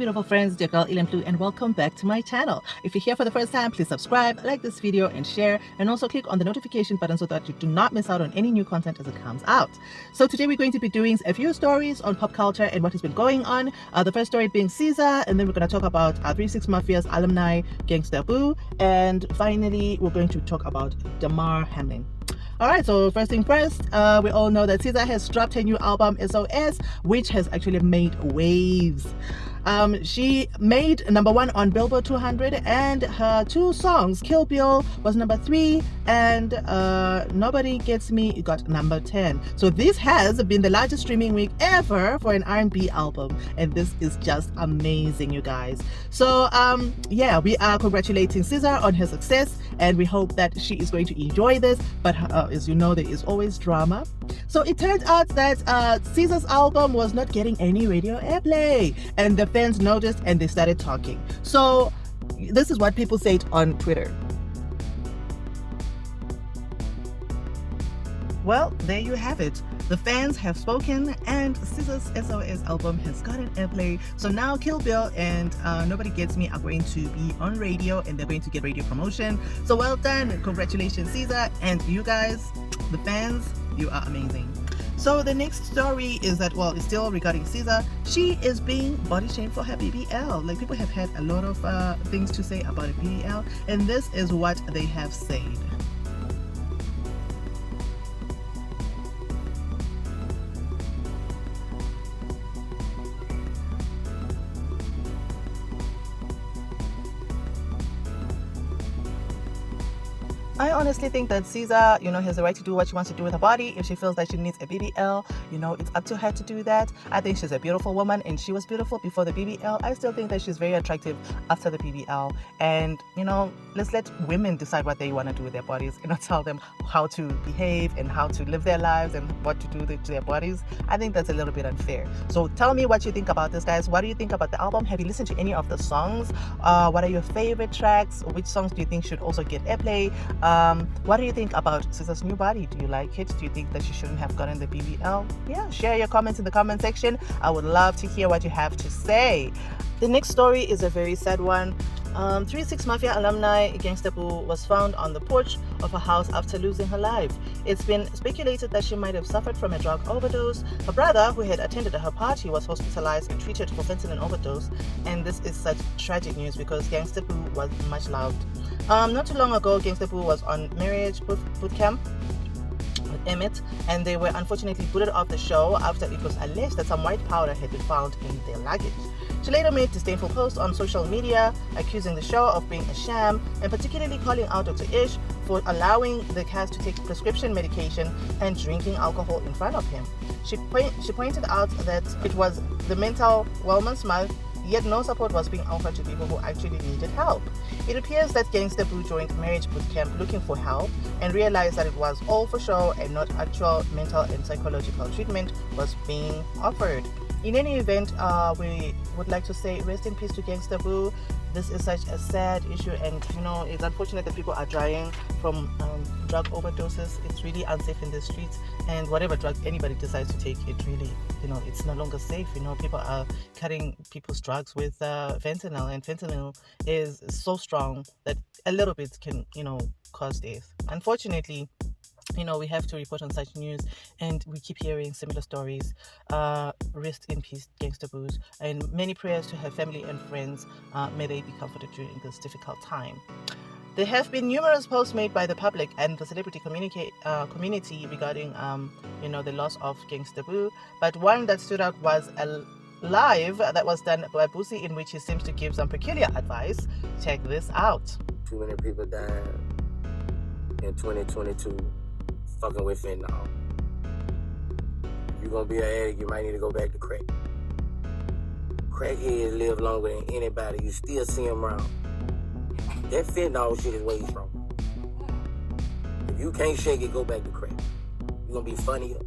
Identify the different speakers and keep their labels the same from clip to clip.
Speaker 1: beautiful friends, dear girl Eland, and welcome back to my channel. If you're here for the first time, please subscribe, like this video and share, and also click on the notification button so that you do not miss out on any new content as it comes out. So today we're going to be doing a few stories on pop culture and what has been going on. The first story being Caesar, and then we're going to talk about 3-6 Mafia's alumni Gansta Boo, and finally we're going to talk about Damar Hamlin. Alright, so first thing first, we all know that Caesar has dropped her new album SOS, which has actually made waves. She made #1 on Billboard 200, and her two songs, Kill Bill was #3, and Nobody Gets Me got #10. So this has been the largest streaming week ever for an R&B album, and this is just amazing, you guys. So yeah, we are congratulating Caesar on her success, and we hope that she is going to enjoy this. But as you know, there is always drama. So it turned out that Caesar's album was not getting any radio airplay, and the fans noticed and they started talking. So this is what people said on Twitter. Well, there you have it. The fans have spoken, and Caesar's SOS album has gotten airplay. So now Kill Bill and Nobody Gets Me are going to be on radio, and they're going to get radio promotion. So well done. Congratulations, Caesar. And you guys, the fans, you are amazing. So the next story is that, well, it's still regarding Caesar. She is being body shamed for her BBL. Like, people have had a lot of things to say about a BBL, and this is what they have said. I honestly think that Caesar, has the right to do what she wants to do with her body. If she feels that she needs a BBL, it's up to her to do that. I think she's a beautiful woman, and she was beautiful before the BBL. I still think that she's very attractive after the BBL. And, let's let women decide what they want to do with their bodies, tell them how to behave and how to live their lives and what to do to their bodies. I think that's a little bit unfair. So tell me what you think about this, guys. What do you think about the album? Have you listened to any of the songs? What are your favorite tracks? Which songs do you think should also get airplay? What do you think about Caesar's new body? Do you like it? Do you think that she shouldn't have gotten the BBL? Yeah, share your comments in the comment section. I would love to hear what you have to say. The next story is a very sad one. 3-6 Mafia alumni Gansta Boo was found on the porch of her house after losing her life. It's been speculated that she might have suffered from a drug overdose. Her brother, who had attended her party, was hospitalized and treated for fentanyl overdose. And this is such tragic news because Gansta Boo was much loved. Not too long ago, Gansta Boo was on marriage boot camp with Emmett, and they were unfortunately booted off the show after it was alleged that some white powder had been found in their luggage. She later made disdainful posts on social media, accusing the show of being a sham, and particularly calling out Dr. Ish for allowing the cast to take prescription medication and drinking alcohol in front of him. She pointed out that it was the Mental Wellness Month, yet no support was being offered to people who actually needed help. It appears that Gansta Boo joined marriage boot camp looking for help and realized that it was all for show and not actual mental and psychological treatment was being offered. In any event, we would like to say rest in peace to Gansta Boo. This is such a sad issue, and it's unfortunate that people are dying from drug overdoses. It's really unsafe in the streets, and whatever drug anybody decides to take, it really, it's no longer safe. People are cutting people's drugs with fentanyl, and fentanyl is so strong that a little bit can, cause death. Unfortunately, we have to report on such news, and we keep hearing similar stories. Rest in peace, Gansta Boos, and many prayers to her family and friends. May they be comforted during this difficult time. There have been numerous posts made by the public and the celebrity community regarding, the loss of Gansta Boo, but one that stood out was a live that was done by Boosie, in which he seems to give some peculiar advice. Check this out.
Speaker 2: Too many people dying in 2022. Fucking with fentanyl. If you're gonna be an addict, you might need to go back to crack. Crackheads live longer than anybody. You still see them around. That fentanyl shit is where he's from. If you can't shake it, go back to crack. You're gonna be funnier.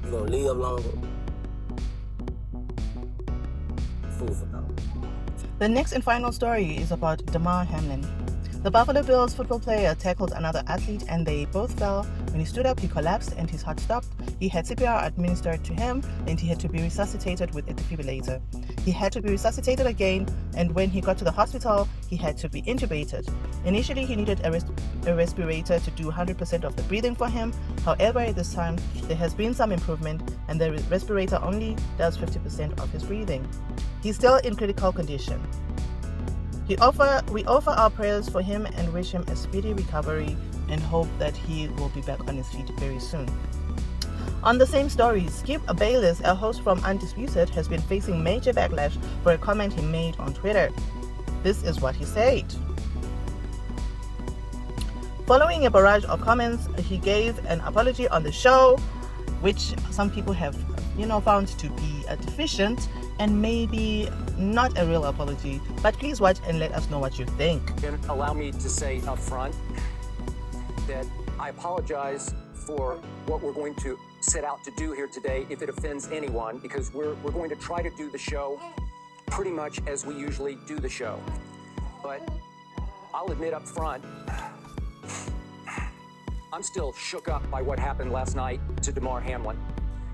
Speaker 2: You're gonna live longer. Food for thought.
Speaker 1: The next and final story is about Damar Hamlin. The Buffalo Bills football player tackled another athlete, and they both fell When he stood up, he collapsed and his heart stopped. He had CPR administered to him and he had to be resuscitated with a defibrillator. He had to be resuscitated again, and when he got to the hospital, he had to be intubated. Initially, he needed a respirator to do 100% of the breathing for him. However, at this time, there has been some improvement and the respirator only does 50% of his breathing. He's still in critical condition. We offer our prayers for him and wish him a speedy recovery and hope that he will be back on his feet very soon. On the same story, Skip Bayless, a host from Undisputed, has been facing major backlash for a comment he made on Twitter. This is what he said. Following a barrage of comments, he gave an apology on the show, which some people have, found to be deficient and maybe not a real apology. But please watch and let us know what you think.
Speaker 3: And allow me to say up front that I apologize for what we're going to set out to do here today if it offends anyone, because we're going to try to do the show pretty much as we usually do the show. But I'll admit up front, I'm still shook up by what happened last night to Damar Hamlin.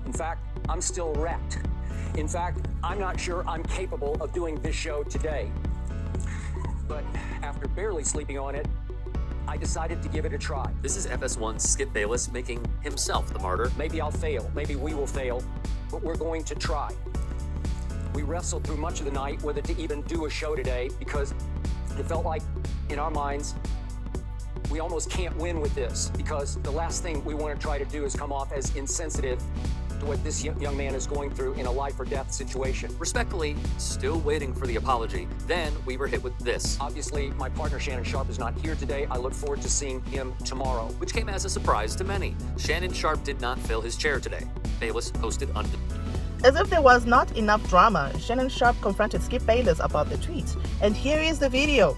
Speaker 3: In fact, I'm still wrecked. In fact, I'm not sure I'm capable of doing this show today. But after barely sleeping on it, I decided to give it a try.
Speaker 4: This is FS1's Skip Bayless making himself the martyr.
Speaker 3: Maybe I'll fail, maybe we will fail, but we're going to try. We wrestled through much of the night whether to even do a show today because it felt like, in our minds, we almost can't win with this, because the last thing we want to try to do is come off as insensitive to what this young man is going through in a life or death situation.
Speaker 4: Respectfully, still waiting for the apology. Then we were hit with this.
Speaker 3: Obviously, my partner Shannon Sharp is not here today. I look forward to seeing him tomorrow.
Speaker 4: Which came as a surprise to many. Shannon Sharp did not fill his chair today. Bayless posted
Speaker 1: As if there was not enough drama, Shannon Sharp confronted Skip Bayless about the tweet. And here is the video.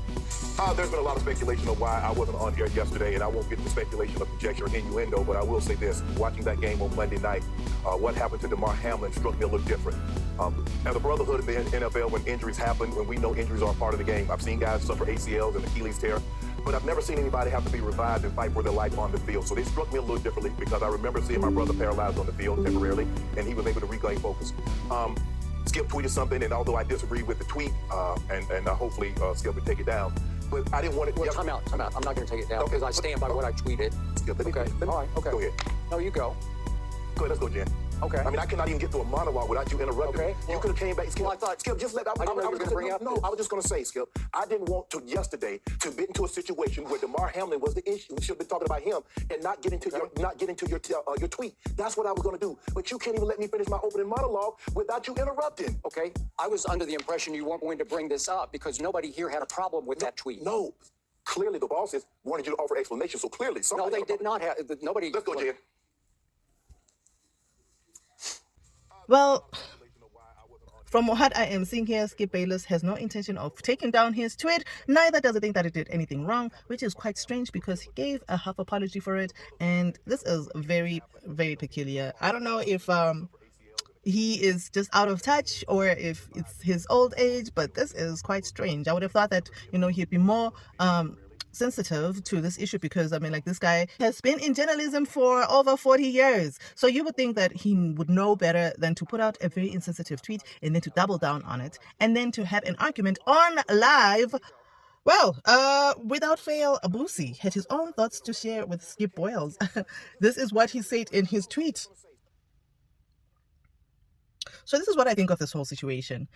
Speaker 5: There's been a lot of speculation of why I wasn't on here yesterday, and I won't get into speculation of conjecture or innuendo, but I will say this. Watching that game on Monday night, what happened to Damar Hamlin struck me a little different. As a brotherhood in the NFL, when injuries happen, when we know injuries are a part of the game, I've seen guys suffer ACLs and Achilles tear, but I've never seen anybody have to be revived and fight for their life on the field. So they struck me a little differently because I remember seeing my brother paralyzed on the field temporarily, and he was able to regain focus. Skip tweeted something, and although I disagree with the tweet, and hopefully Skip would take it down, but I didn't want it.
Speaker 3: Well, time out. I'm not going to take it down because I stand by what I tweeted.
Speaker 5: Skip,
Speaker 3: Okay. All right. Okay.
Speaker 5: Go ahead.
Speaker 3: No, you go.
Speaker 5: Go ahead, let's go, Jen.
Speaker 3: Okay.
Speaker 5: I mean, I cannot even get through a monologue without you interrupting.
Speaker 3: Okay.
Speaker 5: You could have came back. Skip,
Speaker 3: Well, I thought-
Speaker 5: Skip, just let.
Speaker 3: I didn't know you were gonna bring up
Speaker 5: No,
Speaker 3: this.
Speaker 5: I was just going to say, Skip, I didn't want to yesterday to get into a situation where Damar Hamlin was the issue. We should have been talking about him and not get into your tweet. That's what I was going to do. But you can't even let me finish my opening monologue without you interrupting.
Speaker 3: Okay. I was under the impression you weren't going to bring this up because nobody here had a problem with that tweet.
Speaker 5: No. Clearly, the bosses wanted you to offer explanation. So clearly,
Speaker 3: No,
Speaker 5: somebody.
Speaker 3: they did not have. Nobody.
Speaker 5: Let's go, Jen.
Speaker 1: Well, from what I am seeing here, Skip Bayless has no intention of taking down his tweet. Neither does he think that he did anything wrong, which is quite strange because he gave a half apology for it. And this is very, very peculiar. I don't know if he is just out of touch or if it's his old age, but this is quite strange. I would have thought that, he'd be more sensitive to this issue because this guy has been in journalism for over 40 years, so you would think that he would know better than to put out a very insensitive tweet and then to double down on it and then to have an argument on live. Well, without fail, Boosie had his own thoughts to share with Skip Boyles. This is what he said in his tweet. So this is what I think of this whole situation.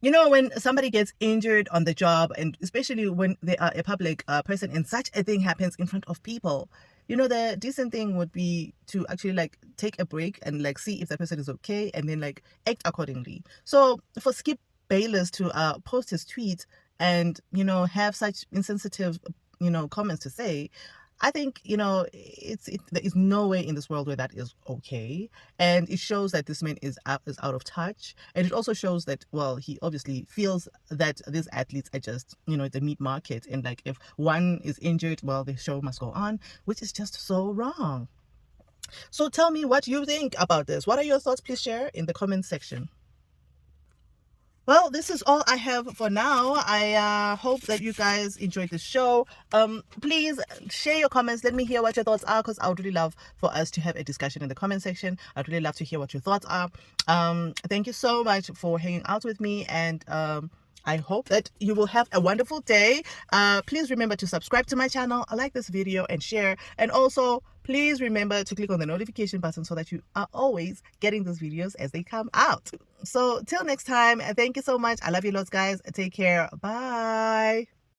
Speaker 1: When somebody gets injured on the job, and especially when they are a public person and such a thing happens in front of people, the decent thing would be to actually take a break and see if that person is okay and then act accordingly. So for Skip Bayless to post his tweet and, have such insensitive, comments to say, I think, there is no way in this world where that is okay. And it shows that this man is out of touch. And it also shows that, well, he obviously feels that these athletes are just, the meat market. And if one is injured, well, the show must go on, which is just so wrong. So tell me what you think about this. What are your thoughts? Please share in the comment section. Well, this is all I have for now. I hope that you guys enjoyed the show. Please share your comments. Let me hear what your thoughts are, because I would really love for us to have a discussion in the comment section. I'd really love to hear what your thoughts are. Thank you so much for hanging out with me, and I hope that you will have a wonderful day. Please remember to subscribe to my channel, like this video, and share. And also, please remember to click on the notification button so that you are always getting those videos as they come out. So till next time, thank you so much. I love you lots, guys. Take care. Bye.